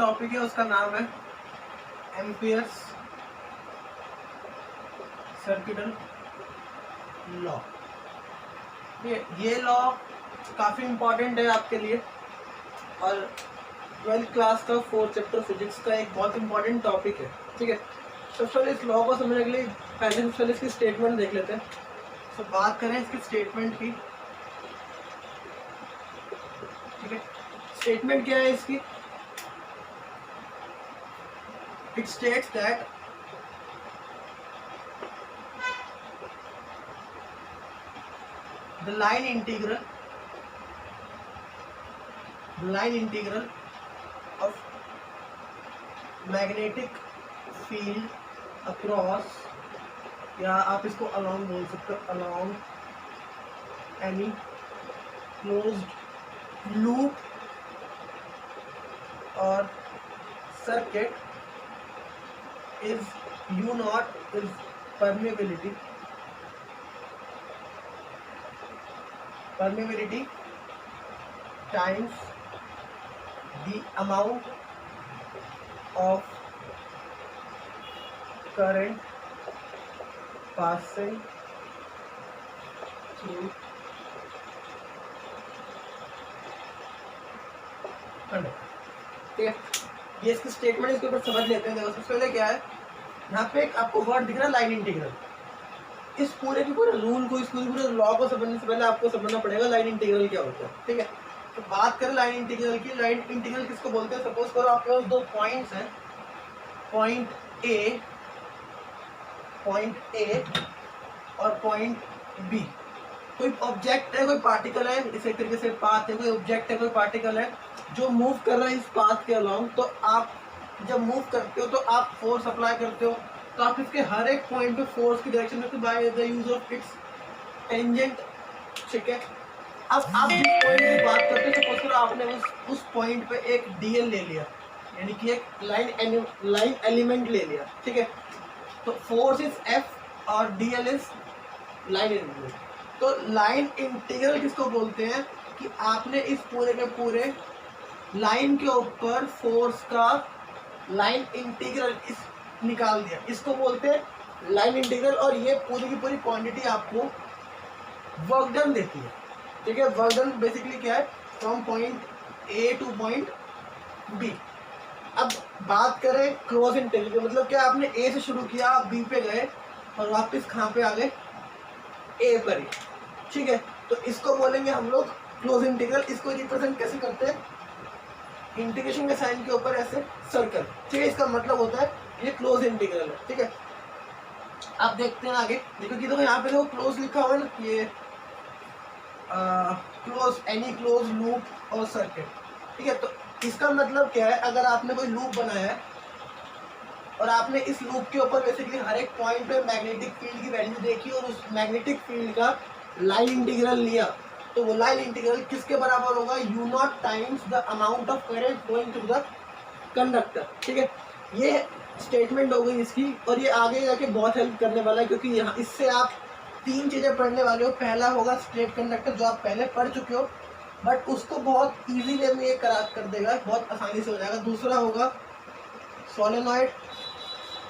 Topic है उसका नाम है एम्पियर्स सर्किटल लॉ। ये लॉ काफ़ी इम्पॉर्टेंट है आपके लिए और 12th क्लास का 4th चैप्टर फिजिक्स का एक बहुत इंपॉर्टेंट टॉपिक है। ठीक है, सबसे पहले इस लॉ को समझने के लिए पहले इसकी स्टेटमेंट देख लेते हैं। तो बात करें इसकी स्टेटमेंट की। ठीक है, स्टेटमेंट क्या है इसकी? It states that the line integral of magnetic field across, या आप इसको along बोल सकते हो, along any closed loop or circuit is U naught is permeability times the amount of current passing through conductor। ठीक है, ये इसकी स्टेटमेंट, इसके ऊपर समझ लेते हैं। देखो सबसे पहले क्या है, यहाँ पे एक आपको वर्ड दिख रहा है लाइन इंटीग्रल। इस पूरे के पूरे रूल को, इस पूरे लॉ को समझने से पहले आपको समझना पड़ेगा लाइन इंटीग्रल क्या होता है। ठीक है, तो बात करें लाइन इंटीग्रल की। लाइन इंटीग्रल किसको बोलते हैं? सपोज करो आपके पास दो पॉइंट्स हैं, पॉइंट ए और पॉइंट बी। कोई ऑब्जेक्ट है, कोई पार्टिकल है, इसी तरीके से पाथ है, कोई ऑब्जेक्ट है, कोई पार्टिकल है जो मूव कर रहा है इस पाथ के अलोंग। तो आप जब मूव करते हो तो आप फोर्स अप्लाई करते हो, तो आप इसके हर एक पॉइंट पे फोर्स की डायरेक्शन में by the use of its tangent. ठीक है, अब आप जिस पॉइंट की बात करते हो, सपोज करो आपने उस पॉइंट पे एक डीएल ले लिया, यानी कि एक लाइन एलिमेंट ले लिया। ठीक है, तो फोर्स इज एफ और डीएल इज लाइन एलिमेंट। तो लाइन इंटीग्रल किसको बोलते हैं? कि आपने इस पूरे के पूरे लाइन के ऊपर फोर्स का लाइन इंटीग्रल निकाल दिया, इसको बोलते हैं लाइन इंटीग्रल। और ये पूरी की पूरी क्वांटिटी आपको वर्क डन देती है। ठीक है, वर्क डन बेसिकली क्या है? From point A to point B. अब बात करें क्लोज इंटीग्रल, मतलब क्या, आपने ए से शुरू किया, आप बी पे गए और वापस कहाँ पे आ गए? ए पर ही। ठीक है, तो इसको बोलेंगे हम लोग क्लोज इंटीग्रल। इसको रिप्रेजेंट कैसे करते हैं? इंटीग्रेशन के साइन के ऊपर ऐसे सर्कल। ठीक है, इसका मतलब होता है ये क्लोज इंटीग्रल है। ठीक है, आप देखते हैं आगे। देखो कि देखो यहाँ पे देखो क्लोज लिखा हुआ है ना, ये क्लोज, एनी क्लोज लूप और सर्किट। ठीक है, तो इसका मतलब क्या है? अगर आपने कोई लूप बनाया है और आपने इस लूप के ऊपर बेसिकली हर एक पॉइंट पे मैग्नेटिक फील्ड की वैल्यू देखी और उस मैग्नेटिक फील्ड का लाइन इंटीग्रल लिया, तो वो लाइन इंटीग्रल किसके बराबर होगा? Mu naught times the amount of current going through the conductor. ठीक है, ये स्टेटमेंट हो गई इसकी, और ये आगे जाके बहुत हेल्प करने वाला है, क्योंकि यहाँ इससे आप तीन चीज़ें पढ़ने वाले हो। पहला होगा स्ट्रेट कंडक्टर, जो आप पहले पढ़ चुके हो, बट उसको बहुत ईजी वे में ये कर देगा, बहुत आसानी से हो जाएगा। दूसरा होगा सोलेनॉइड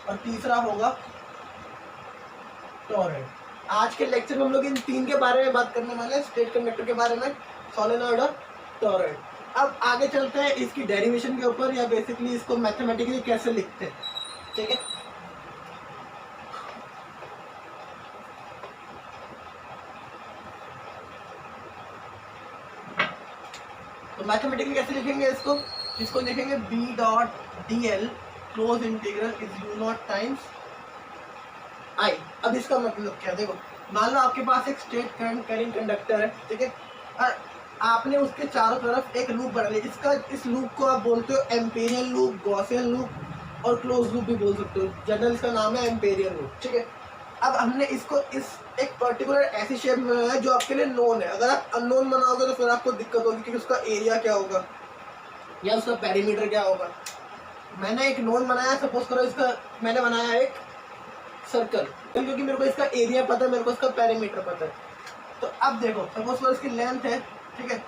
और तीसरा होगा टॉरॉइड। आज के लेक्चर में हम लोग इन तीन के बारे में बात करने वाले हैं, स्ट्रेट कंडक्टर के बारे में, सोलेनॉइड और टॉरॉइड। अब आगे चलते हैं इसकी डेरिवेशन के ऊपर, या बेसिकली इसको मैथमेटिकली कैसे लिखते हैं। ठीक है, तो मैथमेटिकली कैसे लिखेंगे इसको लिखेंगे B dot D L close integral is mu naught times I. अब इसका मतलब क्या? देखो, मान लो आपके पास एक स्ट्रेट करंट कैरिंग कंडक्टर है। ठीक है, और आपने उसके चारों तरफ एक लूप बना लिया। इस लूप को आप बोलते हो एम्पेरियल लूप, गॉसियन लूप और क्लोज लूप भी बोल सकते हो। जनरल इसका नाम है एम्पेरियल लूप। ठीक है, अब हमने इसको इस एक पर्टिकुलर ऐसी शेप में बनाया है जो आपके लिए नोन है। अगर आप अननोन बनाओगे तो फिर आपको दिक्कत होगी कि उसका एरिया क्या होगा या उसका पेरीमीटर क्या होगा। मैंने एक नोन बनाया, सपोज करो इसका मैंने बनाया एक सर्कल, क्योंकि मेरे को इसका एरिया पता है, मेरे को इसका पेरीमीटर पता है। तो अब देखो, सपोज करो इसकी लेंथ है। ठीक है,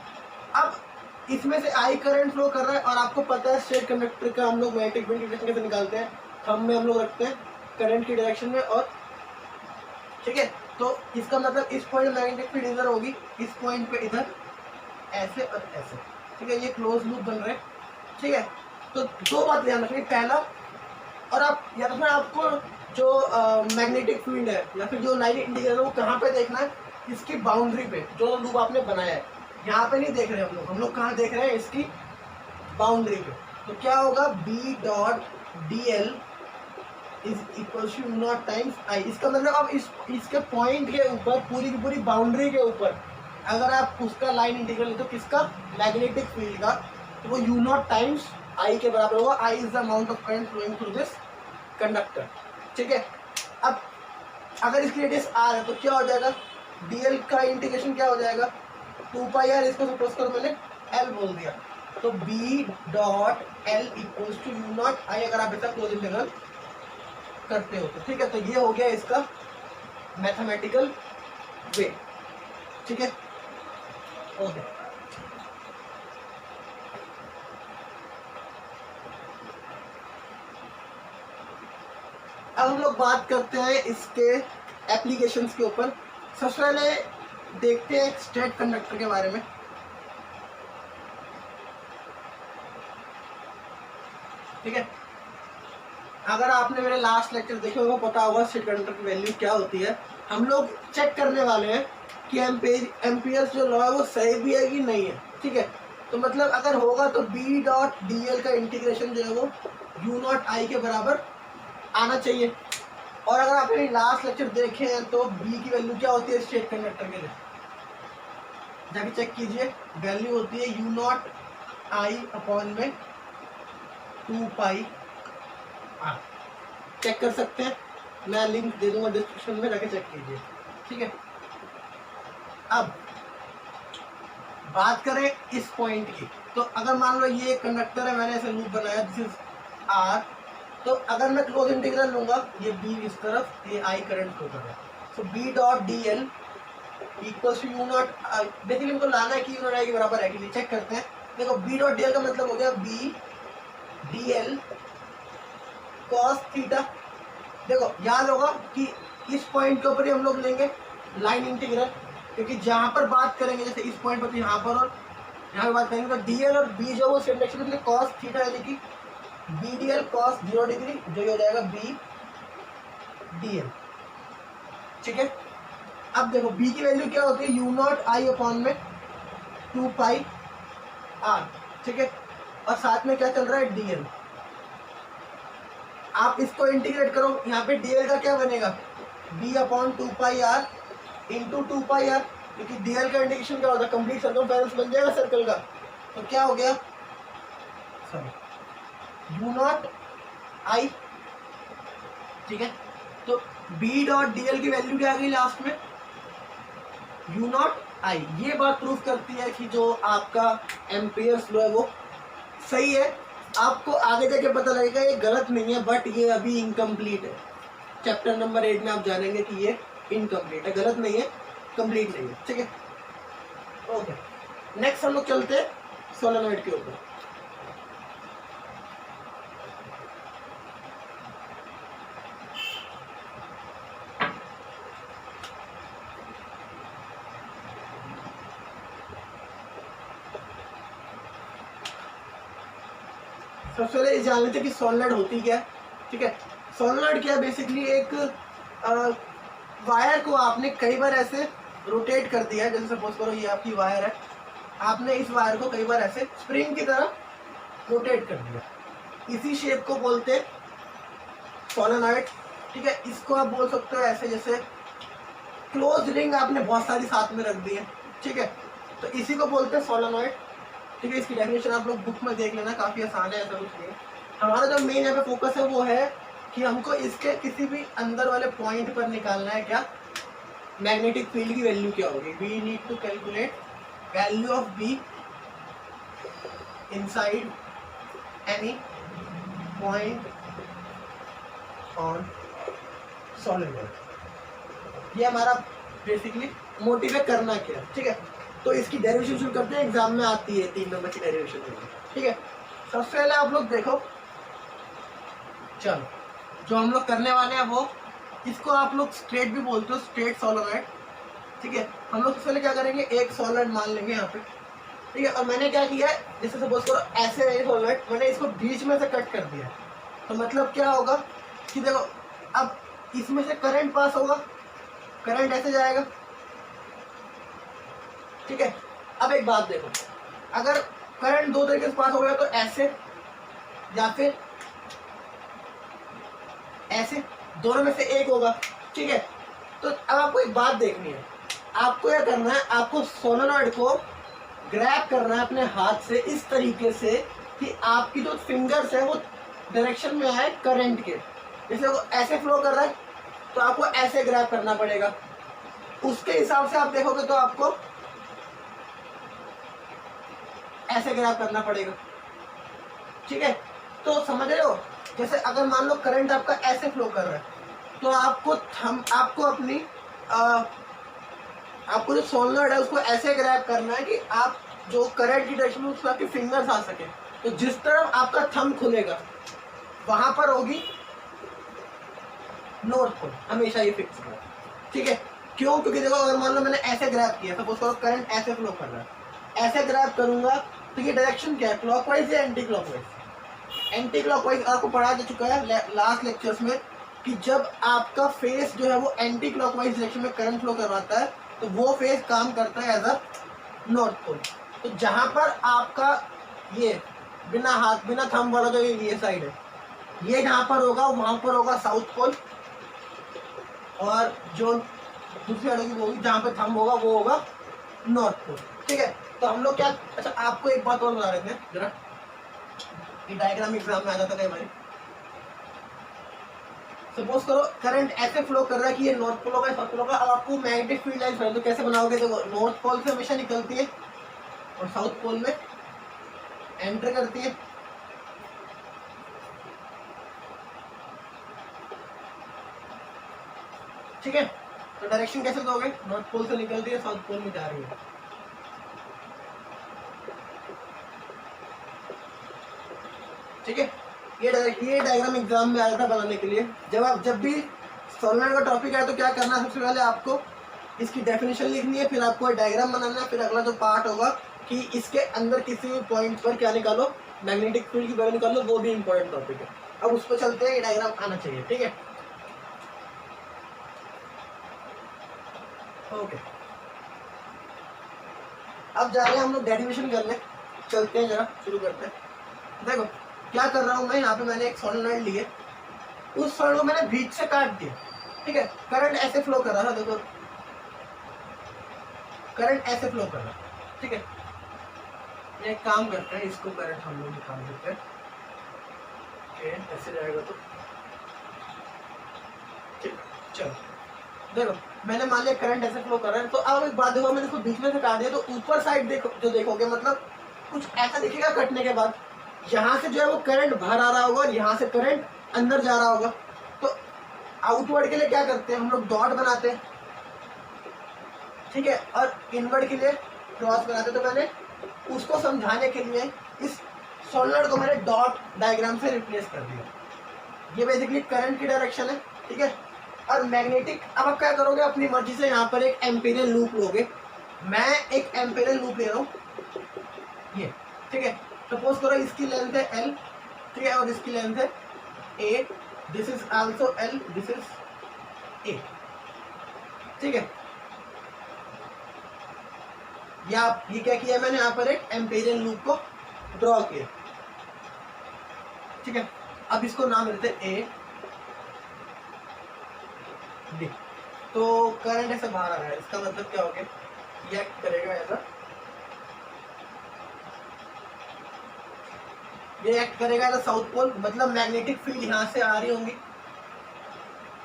अब इसमें से आई करंट फ्लो कर रहा है और आपको पता है स्ट्रेट कंडक्टर का हम लोग मैग्नेटिक फील्ड डायरेक्शन कैसे निकालते हैं, थंब में हम लोग रखते हैं करंट की डायरेक्शन में, और ठीक है। तो इसका मतलब इस पॉइंट मैग्नेटिक फील्ड इधर होगी, इस पॉइंट पे इधर ऐसे और ऐसे, ठीक है, ये क्लोज लूप बन रहे हैं, ठीक है। तो दो बात ध्यान रखनी, पहला, और आप या तो फिर आपको जो मैग्नेटिक फील्ड है या फिर जो लाइन इंडिकेटर है वो कहाँ पे देखना है, इसकी बाउंड्री पे, जो लूप आपने बनाया है, यहाँ पे नहीं देख रहे हम लोग कहाँ देख रहे हैं, इसकी बाउंड्री पे। तो क्या होगा, B dot D L is equal to naught times I. इसका मतलब अब इसके पॉइंट के ऊपर, पूरी की पूरी बाउंड्री के ऊपर अगर आप उसका लाइन इंटीग्रल लेते हो किसका, मैग्नेटिक फील्ड का, तो वो यू नॉट टाइम्स आई के बराबर होगा। I is the amount of current flowing through this conductor, ठीक है। अब अगर इसकी रेडियस आर है तो क्या हो जाएगा, डीएल का इंटीग्रेशन क्या हो जाएगा, 2 पाई आर, इसको सपोज करो मैंने एल बोल दिया, तो B dot L equals to mu naught I, अगर आप इसका क्लोज इंटीग्रल करते हो तो, ठीक है। तो ये हो गया इसका मैथमेटिकल वे, ठीक है, ओके। अब हम लोग बात करते हैं इसके एप्लीकेशंस के ऊपर। सबसे पहले देखते हैं स्ट्रेट कंडक्टर के बारे में, ठीक है। अगर आपने मेरे लास्ट लेक्चर देखे होगा, पता होगा स्ट्रेट कंडक्टर की वैल्यू क्या होती है। हम लोग चेक करने वाले हैं कि एम्पियर्स जो लॉ है वो सही भी है कि नहीं है, ठीक है। तो मतलब अगर होगा तो बी डॉट डी एल का इंटीग्रेशन जो है वो यू नॉट आई के बराबर आना चाहिए। और अगर आपने लास्ट लेक्चर देखे हैं तो बी की वैल्यू क्या होती है स्ट्रेट कंडक्टर के लिए, जाके चेक कीजिए, वैल्यू होती है यू नॉट आई अपॉन में 2 पाई आर। चेक कर सकते हैं, मैं लिंक दे दूंगा डिस्क्रिप्शन में, जाके चेक कीजिए, ठीक है। अब बात करें इस पॉइंट की, तो अगर मान लो ये कंडक्टर है, मैंने ऐसे लूप बनाया, दिस इज आर, तो अगर मैं क्लोज इंटीग्रल लूंगा, ये बी इस तरफ, ये आई करंट फ्लो कर रहा है, so B dot D L equal to mu naught, basically इनको लाना है कि यू नॉट आई के बराबर है कि नहीं, चेक करते हैं। देखो बी डॉट डी एल का मतलब हो गया B D L cos theta. देखो याद होगा कि इस पॉइंट के ऊपर ही हम लोग लेंगे लाइन इंटीग्रल, क्योंकि जहाँ पर बात करेंगे, जैसे इस पॉइंट पर यहाँ पर और यहाँ पर बात करेंगे, तो डी एल और बी जो वो सेम डायरेक्शन में, कॉस थीटा यानी कि B D L cos 0 degree, जो हो जाएगा बी डी एल, ठीक है। अब देखो बी की वैल्यू क्या होती है, यू नॉट आई अपॉन में 2 पाई आर, ठीक है। और साथ में क्या चल रहा है, डी एल। आप इसको इंटीग्रेट करो, यहाँ पे डी एल का क्या बनेगा, B upon 2 pi R into 2 pi R, क्योंकि डी एल का इंटीग्रेशन क्या होता है, कंप्लीट सर्कमफेरेंस बन जाएगा सर्कल का। तो क्या हो गया, सॉरी, यू नॉट आई, ठीक है। तो बी डॉट डी एल की वैल्यू क्या आ गई लास्ट में, यू नॉट आई। ये बात प्रूव करती है कि जो आपका एम्पियर्स लॉ है वो सही है। आपको आगे जाके पता लगेगा ये गलत नहीं है, बट ये अभी इनकम्प्लीट है। चैप्टर नंबर 8 में आप जानेंगे कि ये इनकम्प्लीट है, गलत नहीं है, कंप्लीट नहीं है, ठीक है, ओके। नेक्स्ट हम लोग चलते हैं सोलेनॉइड के ऊपर। सबसे पहले ये जान लेते हैं कि सोलेनॉइड होती क्या है, ठीक है। सोलेनॉइड क्या है, बेसिकली एक वायर को आपने कई बार ऐसे रोटेट कर दिया है, जैसे सपोज करो ये आपकी वायर है, आपने इस वायर को कई बार ऐसे स्प्रिंग की तरह रोटेट कर दिया, इसी शेप को बोलते हैं सोलेनॉइड, ठीक है। इसको आप बोल सकते हो ऐसे, जैसे क्लोज रिंग आपने बहुत सारी साथ में रख दी है, ठीक है, तो इसी को बोलते हैं सोलेनॉइड, ठीक है। इसकी डेफिनेशन आप लोग बुक में देख लेना, काफ़ी आसान है, ऐसा कुछ नहीं है। हमारा जो मेन यहाँ पे फोकस है वो है कि हमको इसके किसी भी अंदर वाले पॉइंट पर निकालना है क्या, मैग्नेटिक फील्ड की वैल्यू क्या होगी। We need to calculate value of B inside any point on solenoid. ये हमारा बेसिकली मोटिव है, करना क्या है, ठीक है। तो इसकी डेरिवेशन शुरू करते हैं, एग्जाम में आती है 3 नंबर की डेरिवेशन। ठीक है, सबसे पहले आप लोग देखो, चलो जो हम लोग करने वाले हैं वो, इसको आप लोग स्ट्रेट भी बोलते हो, स्ट्रेट सोलेनॉइड। ठीक है, हम लोग सबसे पहले क्या करेंगे, एक सोलेनॉइड मान लेंगे यहाँ पे। ठीक है, और मैंने क्या किया है, जैसे सपोज करो ऐसे है सोलेनॉइड, मैंने इसको बीच में से कट कर दिया। तो मतलब क्या होगा कि देखो, अब इसमें से करंट पास होगा, करंट ऐसे जाएगा। ठीक है, अब एक बात देखो, अगर करंट दो तरीके से पास हो गया तो ऐसे या फिर ऐसे, दोनों में से एक होगा। ठीक है, तो अब आपको एक बात देखनी है, आपको क्या करना है, आपको सोलेनॉइड को ग्रैब करना है अपने हाथ से इस तरीके से कि आपकी जो फिंगर्स है वो डायरेक्शन में आए करंट के। जैसे वो ऐसे फ्लो कर रहा है तो आपको ऐसे ग्रैब करना पड़ेगा, उसके हिसाब से आप देखोगे तो आपको ऐसे ग्रैब करना पड़ेगा। ठीक है, तो समझ रहे हो, जैसे अगर मान लो करंट आपका ऐसे फ्लो कर रहा है तो आपको अपनी आपको जो सोलेनॉइड है उसको ऐसे ग्रैब करना है कि आप जो करंट की डायरेक्शन में उसमें आपकी फिंगर्स आ सके। तो जिस तरफ आपका थंब खुलेगा वहां पर होगी नॉर्थ पोल, हमेशा ये फिक्स है। ठीक है, क्यों, क्योंकि देखो अगर मान लो मैंने ऐसे ग्रैब किया, सपोज करो करंट ऐसे फ्लो कर रहा है, ऐसे ग्रैब करूंगा तो ये डायरेक्शन क्या है, क्लॉकवाइज या एंटी क्लॉकवाइज? एंटी क्लॉकवाइज आपको पढ़ा जा चुका है लास्ट लेक्चर्स में कि जब आपका फेस जो है वो एंटी क्लॉकवाइज डायरेक्शन में करंट फ्लो करवाता है तो वो फेस काम करता है एज अ नॉर्थ पोल। तो जहां पर आपका ये बिना हाथ बिना थंब वाला जो ये साइड है, ये जहां पर होगा वहां पर होगा साउथ पोल, और जो दूसरी साइड होगी वो जहां पर थंब होगा वो होगा नॉर्थ पोल। ठीक है, तो हम लोग क्या, अच्छा आपको एक बात और बता रहे थे जरा, ये डायग्राम एग्जाम में आ जाता है भाई। सपोज करो करंट ऐसे फ्लो कर रहा है कि ये नॉर्थ पोल होगा, साउथ पोल होगा। अब आपको मैग्नेटिक फील्ड लाइन तो कैसे बनाओगे, तो नॉर्थ पोल से हमेशा निकलती है और साउथ पोल में एंटर करती है। ठीक है, तो डायरेक्शन कैसे दोगे, नॉर्थ पोल से निकलती है साउथ पोल में जा रही है। ठीक है, ये डायग्राम एग्जाम में आया था बनाने के लिए। जब भी सोलेनॉइड का टॉपिक है तो क्या करना है, सबसे पहले आपको इसकी डेफिनेशन लिखनी है, फिर आपको डायग्राम बनाना है, फिर अगला जो पार्ट होगा कि इसके अंदर किसी भी पॉइंट पर क्या निकालो, मैग्नेटिक फील्ड की वैल्यू निकालो, वो भी इंपॉर्टेंट टॉपिक है। अब उस पर चलते हैं, ये डायग्राम आना चाहिए। ठीक है, ओके, अब जा रहे हैं हम लोग डेरिवेशन करने, चलते हैं जरा शुरू करते हैं। देखो क्या कर रहा हूं मैं, यहाँ पे मैंने एक सोलेनॉइड लिए, उस सोलेनॉइड को मैंने बीच से काट दिया। ठीक है, करंट ऐसे फ्लो कर रहा था, देखो करंट ऐसे फ्लो कर रहा। ठीक है, एक काम करते हैं, इसको करंट हम लोग निकाल देते हैं, ऐसे जाएगा तो ठीक। चलो देखो मैंने मान लिया करंट ऐसे फ्लो कर रहा है, तो अब एक बात देखो, मैंने इसको बीच में से काट दिया तो ऊपर साइड देखो, जो देखोगे मतलब कुछ ऐसा दिखेगा कटने के बाद, यहाँ से जो है वो करंट बाहर आ रहा होगा और यहाँ से करंट अंदर जा रहा होगा। तो आउटवर्ड के लिए क्या करते हैं हम लोग, डॉट बनाते हैं। ठीक है, और इनवर्ड के लिए क्रॉस बनाते हैं। तो मैंने उसको समझाने के लिए इस सोलेनॉइड को मैंने डॉट डायग्राम से रिप्लेस कर दिया। ये बेसिकली करंट की डायरेक्शन है। ठीक है, और मैग्नेटिक, अब आप क्या करोगे, अपनी मर्जी से यहाँ पर एक एम्पीरियल लूप लोगे। मैं एक एम्पीरियल लूप ले रहा हूँ ये। ठीक है, सपोज करो इसकी लेंथ है L, ठीक है, और इसकी लेंथ है A, this is also L, this is A। ठीक है, ये क्या किया मैंने, यहाँ पर एक एम्पीरियल लूप को ड्रॉ किया। ठीक है, अब इसको नाम देते हैं A D। तो करंट ऐसे बाहर आ रहा है, इसका मतलब क्या हो गया, ये एक्ट करेगा ऐसा, ये एक्ट करेगा एज साउथ पोल, मतलब मैग्नेटिक फील्ड यहाँ से आ रही होंगी।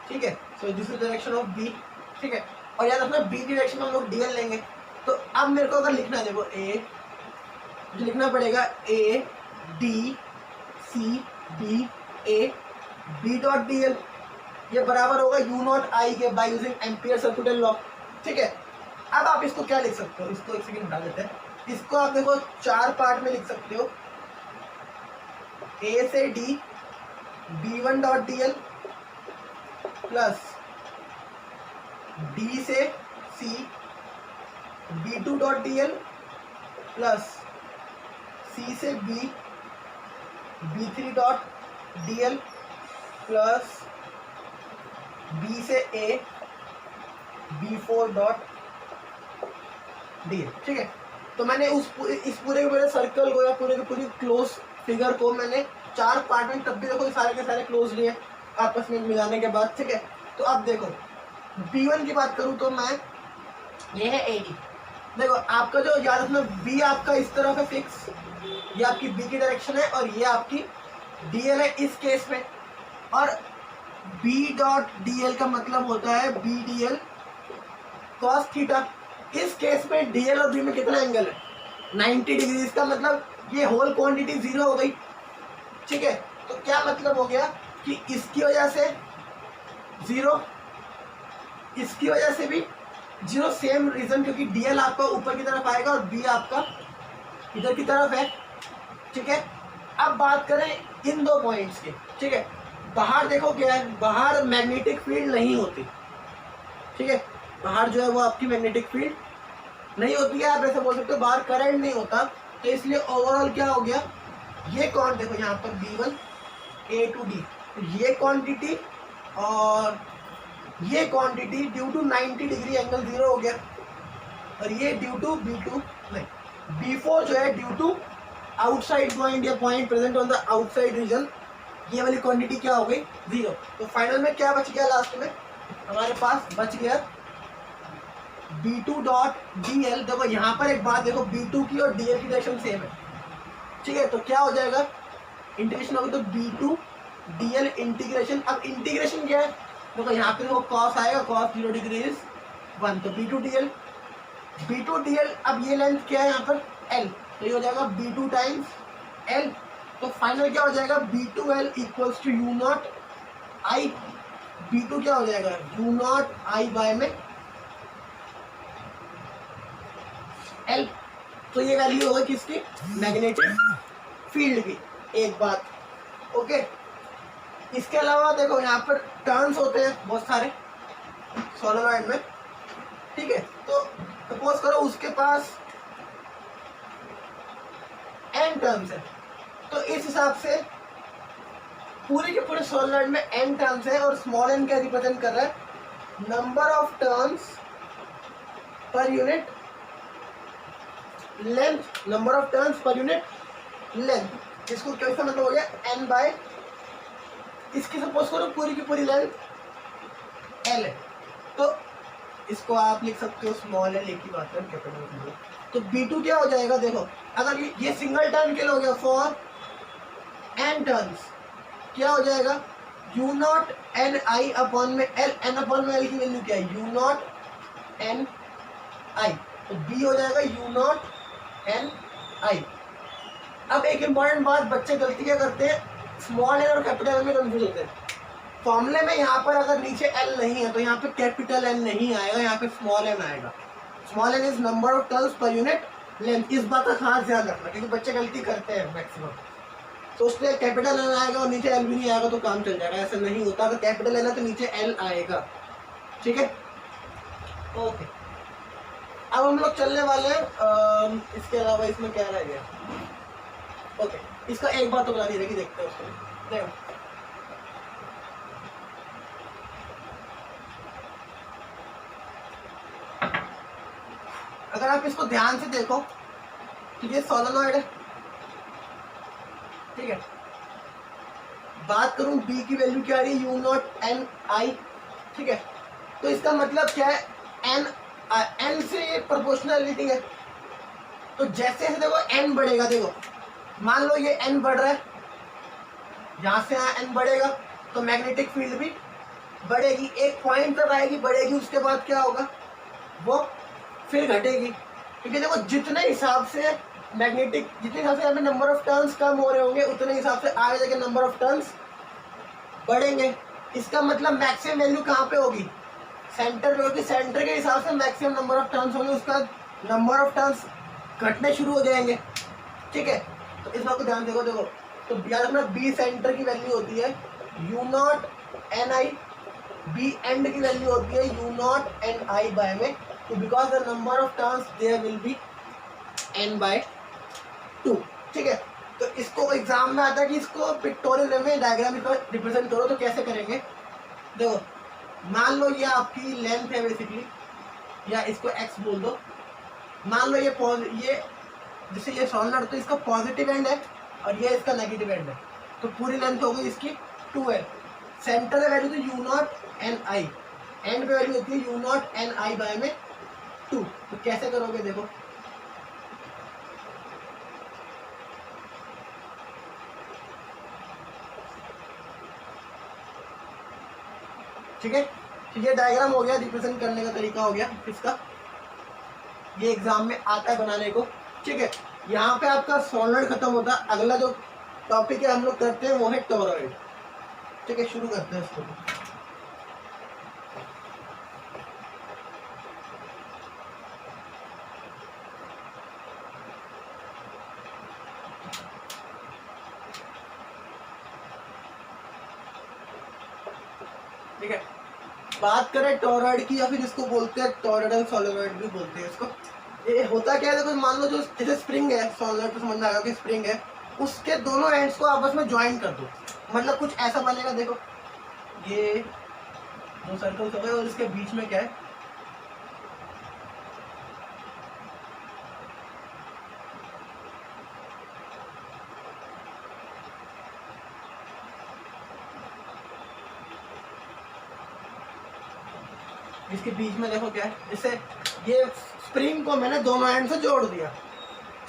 ठीक है, so this is direction of B. ठीक है, और याद रखना बी की डायरेक्शन में हम लोग डीएल लेंगे। तो अब मेरे को अगर लिखना है, देखो ए, मुझे लिखना पड़ेगा A D C D A B dot D L, ये बराबर होगा यू नॉट आई के by using ampere circular law. ठीक है, अब आप इसको क्या लिख सकते हो, इसको एक सेकंड हटा देते हैं, इसको आप देखो 4 पार्ट में लिख सकते हो। ए से डी B1.dl प्लस डी से सी B2.dl प्लस सी से बी B3.dl प्लस बी से ए B4.dl। ठीक है, तो मैंने इस पूरे के पूरे सर्कल को या पूरे के पूरी क्लोज फिगर को मैंने 4 पार्ट में, तब भी देखो सारे के सारे क्लोज लिए आपस में मिलाने के बाद। ठीक है, तो अब देखो B1 की बात करूं तो मैं, ये है AD। देखो आपका जो याद रखना, B आपका इस तरफ है फिक्स, ये आपकी B की डायरेक्शन है, और ये आपकी DL है इस केस में। और B.dl का मतलब होता है BDL cos थीटा। इस केस में DL और B में कितना एंगल है, 90 डिग्री। इसका मतलब ये होल क्वांटिटी 0 हो गई। ठीक है, तो क्या मतलब हो गया कि इसकी वजह से 0, इसकी वजह से भी 0, सेम रीजन, क्योंकि DL आपका ऊपर की तरफ आएगा और B आपका इधर की तरफ है। ठीक है, अब बात करें इन 2 पॉइंट्स की। ठीक है, बाहर देखो क्या है, बाहर मैग्नेटिक फील्ड नहीं होती। ठीक है, बाहर जो है वो आपकी मैग्नेटिक फील्ड नहीं होती है, आप ऐसे बोल सकते हो बाहर करंट नहीं होता। तो इसलिए ओवरऑल क्या हो गया, ये कौन, देखो यहाँ पर B1 A to D, तो ये क्वांटिटी और ये quantity due to 90 degree angle 0 हो गया, और ये ड्यू टू B2 नहीं B4 जो है ड्यू टू आउटसाइड पॉइंट या point present on the outside region, ये वाली क्वांटिटी क्या हो गई 0। तो फाइनल में क्या बच गया, लास्ट में हमारे पास बच गया B2.dl। देखो यहाँ पर एक बात देखो, B2 की और DL की डायरेक्शन सेम है। ठीक है, तो क्या हो जाएगा, इंटीग्रेशन होगी तो B2.dl इंटीग्रेशन। अब इंटीग्रेशन क्या है, देखो यहाँ पे देखो cos आएगा, cos 0 डिग्री इज 1, तो B2.dl। अब ये लेंथ क्या है यहाँ पर L, तो ये हो जाएगा B2 टाइम्स L। तो फाइनल क्या हो जाएगा, B2L equals to U0 I। B2 क्या हो जाएगा, U0 I बाय में L। तो ये वैल्यू होगी किसकी, मैग्नेटिक फील्ड की। एक बात ओके। इसके अलावा देखो यहाँ पर टर्न्स होते हैं बहुत सारे सोलेनॉइड में। ठीक है, तो सपोज करो उसके पास n टर्न्स है, तो इस हिसाब से पूरे के पूरे सोलेनॉइड में n टर्न्स है, और स्मॉल n क्या रिप्रेजेंट कर रहा है, number of turns per unit length, number of turns per unit length. इसको कैसा मतलब हो गया n बाय, इसकी सपोज करो पूरी की पूरी लेंथ l है, तो इसको आप लिख सकते हो स्मॉल l, एक ही बात है कैपिटल। तो B2 क्या हो जाएगा, देखो अगर ये सिंगल टर्न के लिए हो गया, फॉर n टर्न्स क्या हो जाएगा, U0 n I अपॉन में L, n अपॉन में L की वैल्यू क्या है, U0 n I, तो B हो जाएगा U0 n I। अब एक इम्पॉर्टेंट बात, बच्चे गलती क्या करते हैं, स्मॉल n और कैपिटल L में कंफ्यूज होते हैं। फॉर्मूले में यहाँ पर अगर नीचे L नहीं है तो यहाँ पे कैपिटल N नहीं आएगा, यहाँ पे स्मॉल n आएगा। Small n is number of turns per unit length. इस बात का खास ध्यान रखना, क्योंकि बच्चे गलती करते हैं मैक्सिमम, सोचते हैं कैपिटल N आएगा और नीचे L भी नहीं आएगा तो काम चल जाएगा। ऐसा नहीं होता, अगर कैपिटल N है तो नीचे L आएगा। ठीक है, ओके। अब हम लोग चलने वाले हैं, इसके अलावा इसमें क्या रह गया, ओके। इसका एक बात तो बता दी रहेगी, देखते हैं उसको। देखो अगर आप इसको ध्यान से देखो तो ये सोलेनॉइड है। ठीक है, बात करूं B की वैल्यू क्या आ रही है, U0 n I। ठीक है, तो इसका मतलब क्या है, n से प्रोपोर्शनलिटी है। तो जैसे देखो n बढ़ेगा, देखो मान लो ये n बढ़ रहा है, यहां से यहाँ n बढ़ेगा तो मैग्नेटिक फील्ड भी बढ़ेगी, एक पॉइंट तक आएगी, बढ़ेगी, उसके बाद क्या होगा, वो फिर घटेगी। क्योंकि देखो जितने हिसाब से मैग्नेटिक, जितने हिसाब से यहाँ पे नंबर ऑफ टर्न्स कम हो रहे होंगे, उतने हिसाब से आगे जाके नंबर ऑफ टर्न्स बढ़ेंगे। इसका मतलब मैक्सिमम वैल्यू कहाँ पे होगी, सेंटर पे, क्योंकि सेंटर के हिसाब से मैक्सिमम नंबर ऑफ टर्न्स होंगे, उसका नंबर ऑफ टर्न्स घटने शुरू हो जाएंगे। ठीक है, तो इस बात को ध्यान देखो। तो याद रखना बी सेंटर की वैल्यू होती है mu naught N I, B end की वैल्यू होती है mu naught N I by में, तो because the number of turns there will be N by 2। ठीक है, तो इसको एग्जाम में आता है कि इसको पिक्टोरियल में डायग्राम रिप्रेजेंट करो। तो कैसे करेंगे, देखो मान लो ये आपकी लेंथ है बेसिकली, या इसको x बोल दो। मान लो ये जैसे ये सॉलिनॉइड, तो इसका पॉजिटिव एंड है और ये इसका नेगेटिव एंड है, तो पूरी लेंथ हो गई इसकी 2 है। सेंटर वैल्यू तो mu naught N I, end पे वैल्यू होती है mu naught N I by में 2। तो कैसे करोगे देखो, ठीक है, तो ये डायग्राम हो गया, रिप्रेजेंट करने का तरीका हो गया इसका, ये एग्जाम में आता है बनाने को। ठीक है, यहाँ पे आपका सॉलिनॉइड खत्म होता है। अगला जो टॉपिक है हम लोग करते हैं वो है टोरॉइड। ठीक है, शुरू करते हैं इसको। ठीक है, बात करें टोरॉइड की, या फिर इसको बोलते हैं टोरॉइडल सोलेनॉइड भी बोलते हैं इसको। ये होता क्या है, देखो मान लो जो जैसे स्प्रिंग है, सोलेनॉइड तो समझ में आएगा कि स्प्रिंग है, उसके दोनों एंड्स को आपस में ज्वाइन कर दो, मतलब कुछ ऐसा बनेगा। देखो ये दो सर्कल्स हो गए और इसके बीच में क्या है, इसके बीच में देखो क्या है, जैसे ये स्प्रिंग को मैंने दोनों एंड से जोड़ दिया।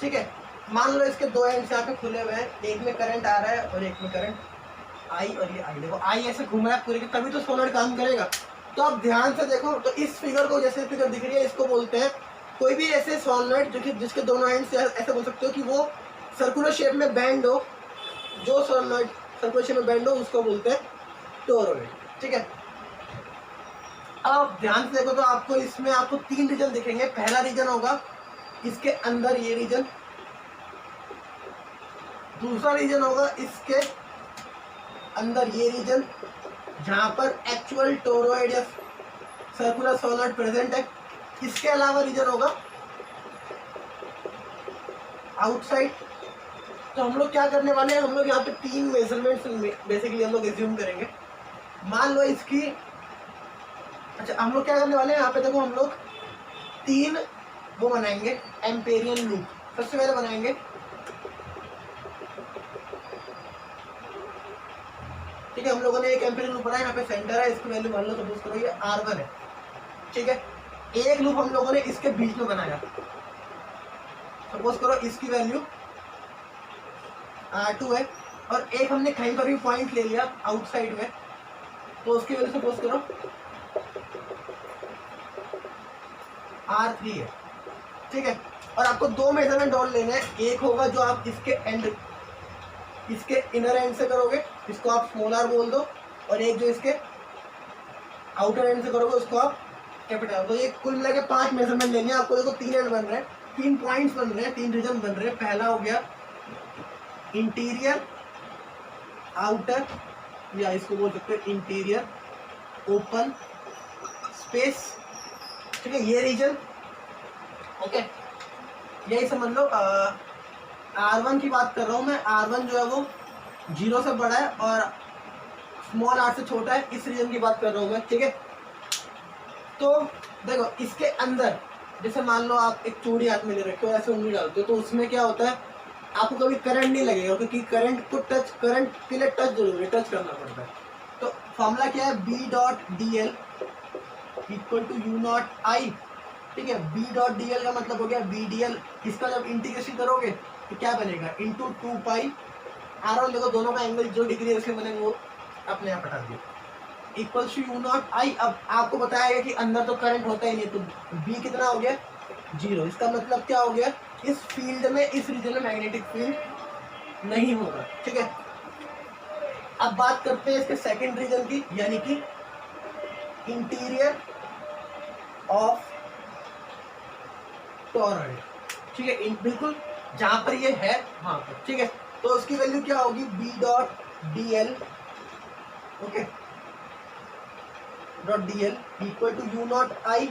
ठीक है, मान लो इसके दो एंड्स यहाँ पे खुले हुए हैं, एक में करंट आ रहा है और एक में करंट आई, और ये आई, देखो आई ऐसे घूम रहा है पूरे, तभी तो सोलनॉइड काम करेगा। तो आप ध्यान से देखो, तो इस फिगर को, जैसे फिगर दिख रही है, इसको बोलते हैं कोई भी ऐसे सोलनॉइड जो कि जिसके दोनों एंड्स ऐसे बोल सकते हो कि वो सर्कुलर शेप में बेंड हो, जो सोलनॉइड सर्कुलर शेप में बेंड हो उसको बोलते हैं टोरॉइड। ठीक है, अब ध्यान से देखो, तो आपको इसमें आपको 3 रीजन दिखेंगे। पहला रीजन होगा इसके अंदर ये रीजन, दूसरा रीजन होगा इसके अंदर ये रीजन जहां पर एक्चुअल टोरॉइड या सर्कुलर सोलनॉइड प्रेजेंट है। इसके अलावा रीजन होगा आउटसाइड। तो हम लोग क्या करने वाले हैं, हम लोग यहाँ पे 3 मेजरमेंट्स बेसिकली हम लोग एज्यूम करेंगे। मान लो इसकी, अच्छा हम लोग क्या करने वाले हैं यहाँ पे, देखो हम लोग 3 वो बनाएंगे एम्पेरियन लूप। सबसे पहले बनाएंगे, ठीक है, हम लोगों ने एक एम्पेरियन लूप बनाया, यहाँ पे सेंटर है, इसकी वैल्यू मान लो सपोज करो ये R1 है। ठीक है, एक लूप हम लोगों ने इसके बीच में बनाया, सपोज करो इसकी वैल्यू R2 है, और एक हमने कहीं पर भी पॉइंट ले लिया आउटसाइड में, तो उसकी वैल्यू सपोज करो R3 है। ठीक है, और आपको 2 मेजरमेंट और लेने हैं। एक होगा जो आप इसके एंड, इसके इनर एंड से करोगे, इसको आप स्मॉल r बोल दो, और एक जो इसके आउटर एंड से करोगे उसको आप कैपिटल। तो ये कुल मिला के 5 मेजरमेंट लेंगे आपको। देखो 3 एंड बन रहे हैं, 3 पॉइंट्स बन रहे हैं, 3 रीजन बन रहे हैं। पहला हो गया इंटीरियर, आउटर, या इसको बोल सकते हैं इंटीरियर ओपन स्पेस। ठीक है, ये रीजन, ओके, यही समझ लो। R1 की बात कर रहा हूँ मैं, R1 जो है वो 0 से बड़ा है और स्मॉल r से छोटा है, इस रीजन की बात कर रहा हूँ मैं। ठीक है, तो देखो इसके अंदर, जैसे मान लो आप एक चूड़ी हाथ में ले रखे हो, ऐसे उंगली डालते हो, तो उसमें क्या होता है, आपको कभी करंट नहीं लगेगा, क्योंकि करंट के लिए टच जरूरी है, टच करना पड़ता है। तो फॉर्मूला क्या है, B.dl equal to mu naught I. ठीक है, B.dl का मतलब हो गया BDL। इसका जब इंटीग्रेशन करोगे तो क्या बनेगा, इंटू 2 पाई R1, देखो दोनों का एंगल जो डिग्री इसके बनेंगे वो अपने आप हटा दिया, इक्वल टू यू नॉट आई। अब आपको बताया गया कि अंदर तो करंट होता ही नहीं, तो B कितना हो गया, 0। इसका मतलब क्या हो गया, इस फील्ड में, इस रीजन में मैग्नेटिक फील्ड नहीं होगा। ठीक है, अब बात करते हैं इसके सेकंड रीजन की, यानी कि इंटीरियर ऑफ टॉरॉइड, ठीक है, बिल्कुल जहां पर ये है वहां पर, ठीक है। तो उसकी वैल्यू क्या होगी, B dot D L, okay, dot D L equal to mu naught I,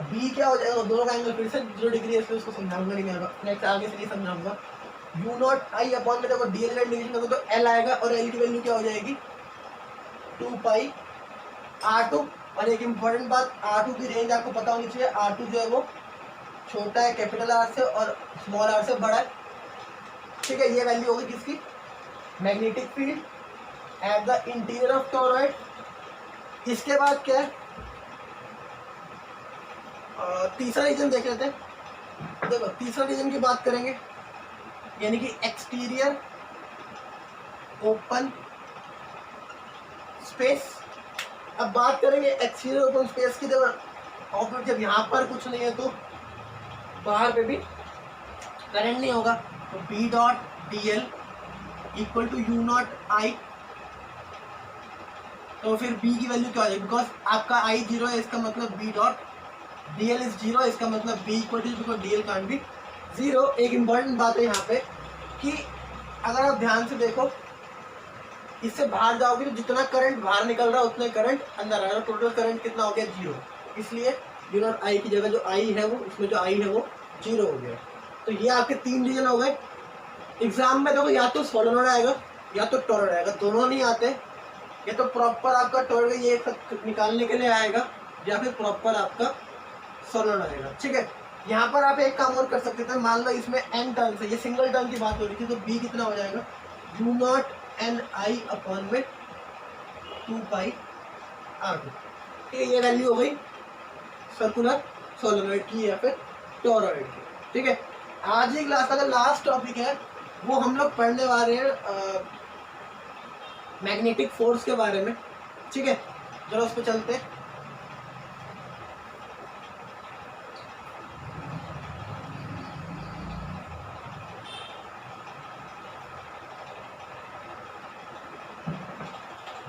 B क्या हो जाएगा, दोनों का एंगल फिर से 0 डिग्री है, इसलिए उसको समझाऊंगा नहीं, मैं नेक्स्ट आगे से नहीं समझाऊंगा। यू नॉट आई अपॉन में देखो डी एल का इंटीग्रेशन करो तो एल आएगा, और एल की वैल्यू क्या हो जाएगी 2 पाई R2। और एक इम्पॉर्टेंट बात, R2 की रेंज आपको पता होनी चाहिए, R2 जो है वो छोटा है कैपिटल आर से और स्मॉल आर से बड़ा है, ठीक है। ये वैल्यू होगी किसकी, magnetic field at the interior of torrid. इसके बाद क्या है, तीसरा रीजन देख लेते हैं। देखो तीसरा रीजन की बात करेंगे, यानी कि एक्सटीरियर ओपन स्पेस। अब बात करेंगे एक्सटीरियर ओपन स्पेस की, देखो जब यहाँ पर कुछ नहीं है तो बाहर पे भी करंट नहीं होगा, तो B dot D L equal to mu naught I. तो फिर b की वैल्यू क्या हो जाएगी, बिकॉज आपका i 0 है, इसका मतलब b dot D L is 0, इसका मतलब b equal to, because D L can't be 0। एक इम्पॉर्टेंट बात है यहाँ पे कि अगर आप ध्यान से देखो, इससे बाहर जाओगे तो जितना करंट बाहर निकल रहा है उतना करंट अंदर आ रहा है, टोटल करंट कितना हो गया 0, इसलिए यू नॉट आई की जगह जो आई है वो, इसमें जो आई है वो 0 हो गया। तो ये आपके 3 रीजन हो गए। एग्जाम में देखो या तो सोलेनोइड आएगा या तो टॉरॉइड आएगा, दोनों नहीं आते, या तो प्रॉपर आपका टॉरॉइड ये निकालने के लिए आएगा या फिर प्रॉपर आपका सोलेनोइड आएगा, ठीक है। यहाँ पर आप एक काम और कर सकते थे, मान लो इसमें एन टर्न है, ये सिंगल टर्न की बात हो रही थी, तो बी कितना हो जाएगा you naught N I upon में 2 पाई R2, ठीक है। ये वैल्यू हो गई सर्कुलर सोलेनोइड की या फिर टॉरॉइड की, ठीक है। आज की क्लास का जो लास्ट टॉपिक है वो हम लोग पढ़ने वाले हैं मैग्नेटिक फोर्स के बारे में, ठीक है। चलो उस पर चलते हैं।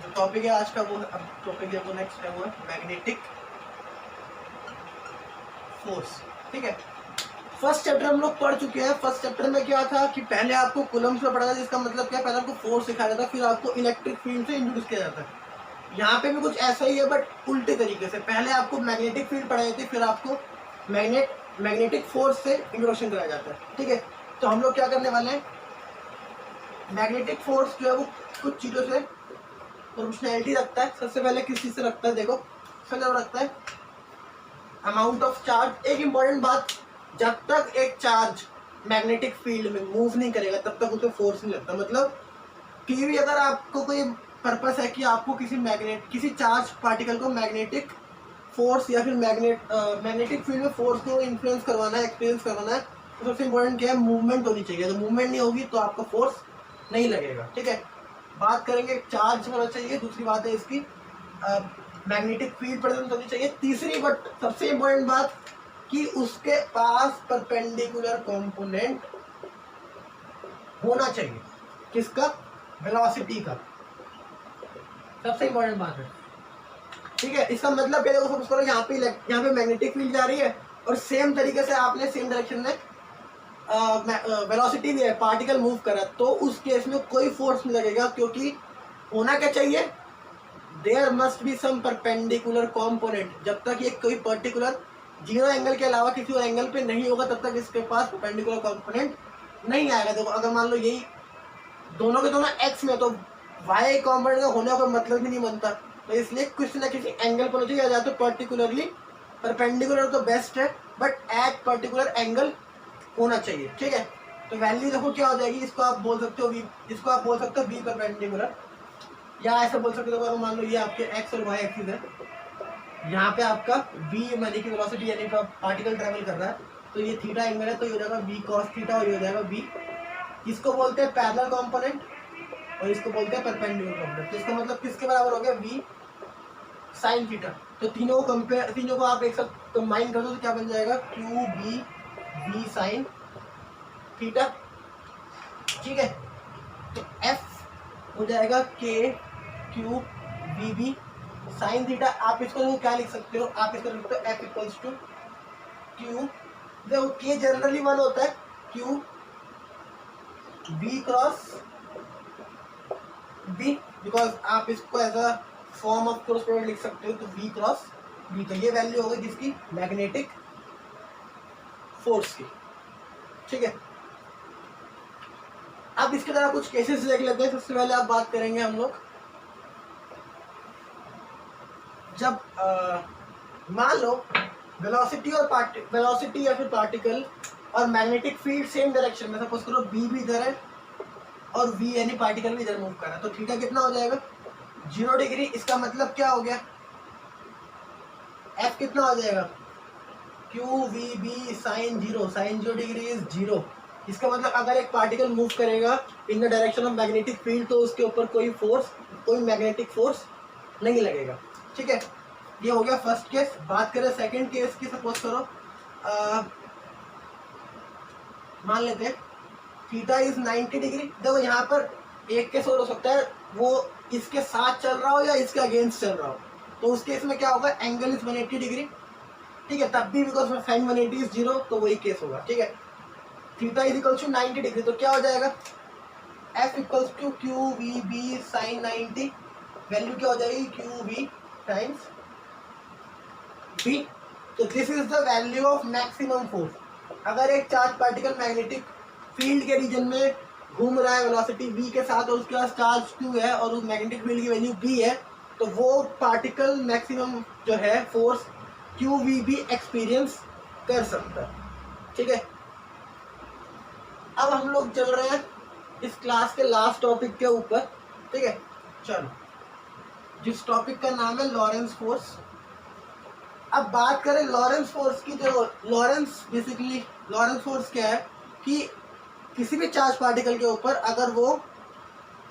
जो टॉपिक है आज का वो टॉपिक है वो नेक्स्ट है, वो है मैग्नेटिक फोर्स, ठीक है। फर्स्ट चैप्टर हम लोग पढ़ चुके हैं। फर्स्ट चैप्टर में क्या था कि पहले आपको कूलम्स में पढ़ा था, जिसका मतलब क्या, पहले आपको फोर्स सिखाया जाता है, फिर आपको इलेक्ट्रिक फील्ड से इंट्रोड्यूस किया जाता है। यहाँ पे भी कुछ ऐसा ही है बट उल्टे तरीके से, पहले आपको मैग्नेटिक फील्ड पढ़ाई जाती है, फिर आपको मैग्नेटिक फोर्स से इंट्रोडक्शन कराया जाता है, ठीक है। तो हम लोग क्या करने वाले हैं, मैग्नेटिक फोर्स जो है वो कुछ चीज़ों से प्रोपोर्शनैलिटी रखता है। सबसे पहले किस चीज़ से रखता है, देखो सबसे रखता है अमाउंट ऑफ चार्ज। एक इम्पॉर्टेंट बात, जब तक एक चार्ज मैग्नेटिक फील्ड में मूव नहीं करेगा तब तक उसे फोर्स नहीं लगता। मतलब कि भी अगर आपको कोई पर्पस है कि आपको किसी चार्ज पार्टिकल को मैग्नेटिक फोर्स या फिर मैग्नेटिक फील्ड में फोर्स को इन्फ्लुएंस करवाना है, एक्सपीरियंस करवाना है, तो सबसे इम्पोर्टेंट क्या है, मूवमेंट होनी चाहिए। तो मूवमेंट नहीं होगी तो आपका फोर्स नहीं लगेगा, ठीक है। बात करेंगे चार्ज होना चाहिए, दूसरी बात है इसकी मैग्नेटिक फील्ड प्रेजेंट होनी चाहिए, तीसरी बट सबसे इम्पोर्टेंट बात कि उसके पास परपेंडिकुलर कंपोनेंट होना चाहिए। किसका, वेलोसिटी का, सबसे इम्पोर्टेंट बात है, ठीक है। इसका मतलब क्या, देखो सपोज करो यहाँ पे मैग्नेटिक फील्ड जा रही है और सेम तरीके से आपने सेम डायरेक्शन में वेलोसिटी भी है, पार्टिकल मूव कर रहा है, तो उस केस में कोई फोर्स नहीं लगेगा, क्योंकि होना क्या चाहिए, there must be some perpendicular component. जब तक ये कोई पर्टिकुलर 0 एंगल के अलावा किसी और एंगल पे नहीं होगा तब तक इसके पास परपेंडिकुलर कंपोनेंट नहीं आएगा। देखो अगर मान लो यही दोनों के दोनों एक्स में, तो वाई कंपोनेंट का होने का मतलब भी नहीं बनता, तो इसलिए कुछ ना किसी एंगल पर चाहिए, या तो पर्टिकुलरली परपेंडिकुलर तो बेस्ट है, बट एट पर्टिकुलर एंगल होना चाहिए, ठीक है। तो वैल्यू देखो क्या हो जाएगी, इसको आप बोल सकते हो v, इसको आप बोल सकते हो v परपेंडिकुलर, या ऐसा बोल सकते हो अगर मान लो ये आपके x और y एक्सिस है, यहाँ पे आपका v यानी कि वेलोसिटी यानी कि पार्टिकल ट्रैवल कर रहा है, तो ये थीटा एंगल है, तो ये हो जाएगा v cos थीटा और ये हो जाएगा v, इसको बोलते हैं पैरेलल कंपोनेंट और इसको बोलते हैं परपेंडिकुलर कंपोनेंट। तो इसका मतलब किसके बराबर हो गया, v sin थीटा। तो तीनों को आप एक साथ कंबाइन कर दो तो क्या बन जाएगा, q b v sin theta, ठीक है। तो f हो जाएगा k q v b sine theta, आप इसको क्या लिख सकते हो, आप इसको लिख सकते हो एफ इक्वल्स टू क्यू, देखो के जनरली 1 होता है, Q B cross B, because आप इसको as a form of cross product लिख सकते हो, तो बी क्रॉस बी, तो ये वैल्यू होगी जिसकी मैग्नेटिक फोर्स की, ठीक है। अब इसके तरह कुछ केसेस देख लेते हैं। सबसे पहले आप बात करेंगे हम लोग, जब मान लो वेलोसिटी या फिर पार्टिकल और मैग्नेटिक फील्ड सेम डायरेक्शन में, सपोज करो बी भी इधर है और वी यानी पार्टिकल भी इधर मूव कर रहा है, तो थीटा कितना हो जाएगा 0 डिग्री। इसका मतलब क्या हो गया, एफ कितना हो जाएगा Q V B sine 0 degree is 0। इसका मतलब अगर एक पार्टिकल मूव करेगा in the direction of magnetic field तो उसके ऊपर कोई मैग्नेटिक फोर्स नहीं लगेगा, ठीक है। ये हो गया फर्स्ट केस। बात करें सेकंड केस की, सपोज करो मान लेते हैं थीटा इज 90 डिग्री। देखो यहाँ पर एक केस और हो सकता है, वो इसके साथ चल रहा हो या इसके अगेंस्ट चल रहा हो, तो उस केस में क्या होगा, एंगल इज 180 डिग्री, ठीक है, तब भी बिकॉज साइन 180 इज 0, तो वही केस होगा, ठीक है। Theta is equals to 90 degree, तो क्या हो जाएगा F equals to Q V B sine 90, value क्या हो जाएगी क्यू वी टाइम्स बी। तो this is the value of maximum force. अगर एक चार्ज पार्टिकल मैग्नेटिक फील्ड के रीजन में घूम रहा है वेलोसिटी v के साथ और उसके पास चार्ज q है और उस मैग्नेटिक फील्ड की वैल्यू b है, तो वो पार्टिकल मैक्सिमम जो है फोर्स क्यू वी भी एक्सपीरियंस कर सकता है, ठीक है। अब हम लोग चल रहे हैं इस क्लास के लास्ट टॉपिक के ऊपर, ठीक है। चलो, जिस टॉपिक का नाम है लॉरेंस फोर्स। अब बात करें लॉरेंस फोर्स की, जो लॉरेंस फोर्स क्या है कि किसी भी चार्ज पार्टिकल के ऊपर अगर वो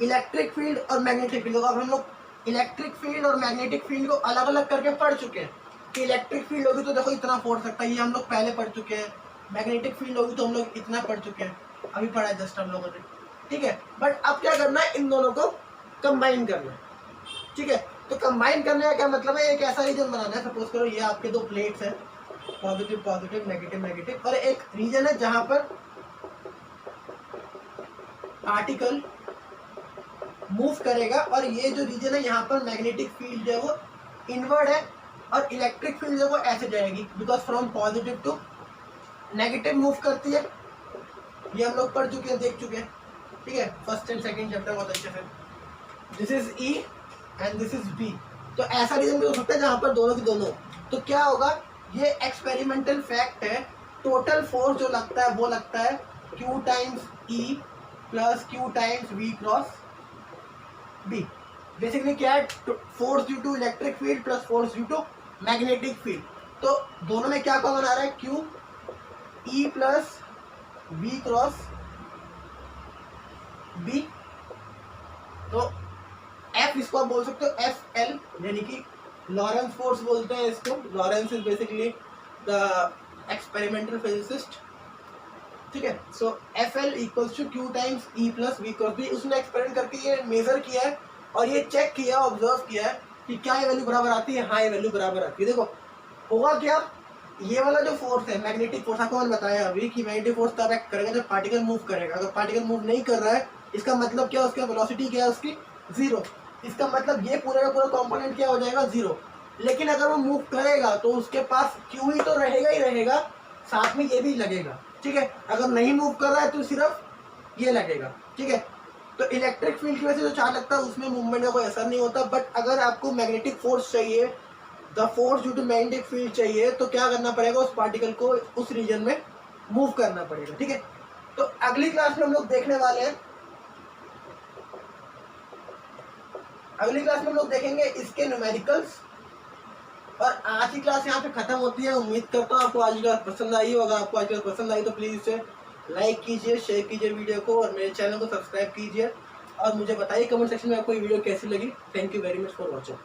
इलेक्ट्रिक फील्ड और मैग्नेटिक फील्ड, अब हम लोग इलेक्ट्रिक फील्ड और मैग्नेटिक फील्ड को अलग अलग करके पढ़ चुके हैं कि इलेक्ट्रिक फील्ड होगी तो देखो इतना फोर्स लगता है, ये हम लोग पहले पढ़ चुके हैं। मैग्नेटिक फील्ड होगी तो हम लोग इतना पढ़ चुके हैं, अभी पढ़ा है जस्ट हम लोगों ने, ठीक है। बट अब क्या करना है, इन दोनों को कंबाइन करना है, ठीक है। तो कंबाइन करने का क्या मतलब है, एक ऐसा रीजन बनाना है, सपोज करो ये आपके दो प्लेट्स हैं, पॉजिटिव पॉजिटिव नेगेटिव नेगेटिव, और एक रीजन है जहां पर पार्टिकल मूव करेगा और ये जो रीजन है यहाँ पर मैग्नेटिक फील्ड है वो इनवर्ड है और इलेक्ट्रिक फील्ड है वो ऐसे जाएगी, because from positive to negative move करती है। ये हम लोग पढ़ चुके हैं, देख चुके हैं, ठीक है, फर्स्ट एंड सेकंड चैप्टर बहुत अच्छे से। This is E and this is B, तो ऐसा रीजन भी हो सकता है जहां पर दोनों की दोनों। तो क्या होगा, ये एक्सपेरिमेंटल फैक्ट है, टोटल फोर्स जो लगता है वो लगता है Q times E plus Q times V cross B। Basically क्या है, force due to electric field plus force due to magnetic field. तो दोनों में क्या कॉमन आ रहा है, Q E plus V cross B। तो F इसको आप बोल सकते हो FL, यानी कि लॉरेंस फोर्स बोलते हैं इसको। Lorentz is basically the experimental physicist, ठीक है। So FL equals to Q times E plus V cross B। उसने एक्सपेरिमेंट करके ये मेजर किया है और ये चेक किया, ऑब्जर्व किया है कि क्या ये वैल्यू बराबर आती है। हाँ, ये वैल्यू बराबर आती है। देखो होगा क्या, ये वाला जो फोर्स है मैग्नेटिक फोर्स, आपको मैंने बताया अभी कि मैग्नेटिक फोर्स तब एक्ट करेगा जब पार्टिकल मूव करेगा। अगर पार्टिकल मूव नहीं कर रहा है, इसका मतलब क्या, उसका वेलोसिटी क्या है उसकी 0। इसका मतलब ये पूरा का पूरा कंपोनेंट क्या हो जाएगा 0। लेकिन अगर वो मूव करेगा तो उसके पास Q ही तो रहेगा ही रहेगा, साथ में ये भी लगेगा, ठीक है। अगर नहीं मूव कर रहा है तो सिर्फ ये लगेगा, ठीक है। तो इलेक्ट्रिक फील्ड की वजह से जो चार्ज लगता है उसमें मूवमेंट का कोई असर नहीं होता। बट अगर आपको मैग्नेटिक फोर्स चाहिए, the force due to magnetic field चाहिए, तो क्या करना पड़ेगा, उस पार्टिकल को उस रीजन में मूव करना पड़ेगा, ठीक है। तो अगली क्लास में हम लोग देखने वाले हैं, अगली क्लास में हम लोग देखेंगे इसके न्यूमेरिकल्स। और आज की क्लास यहाँ पे खत्म होती है। उम्मीद करता हूँ आपको आज की क्लास पसंद आई होगा। आपको आज की क्लास पसंद आई तो प्लीज इसे लाइक कीजिए, शेयर कीजिए वीडियो को, और मेरे चैनल को सब्सक्राइब कीजिए और मुझे बताइए कमेंट सेक्शन में आपको ये वीडियो कैसी लगी। Thank you very much for watching.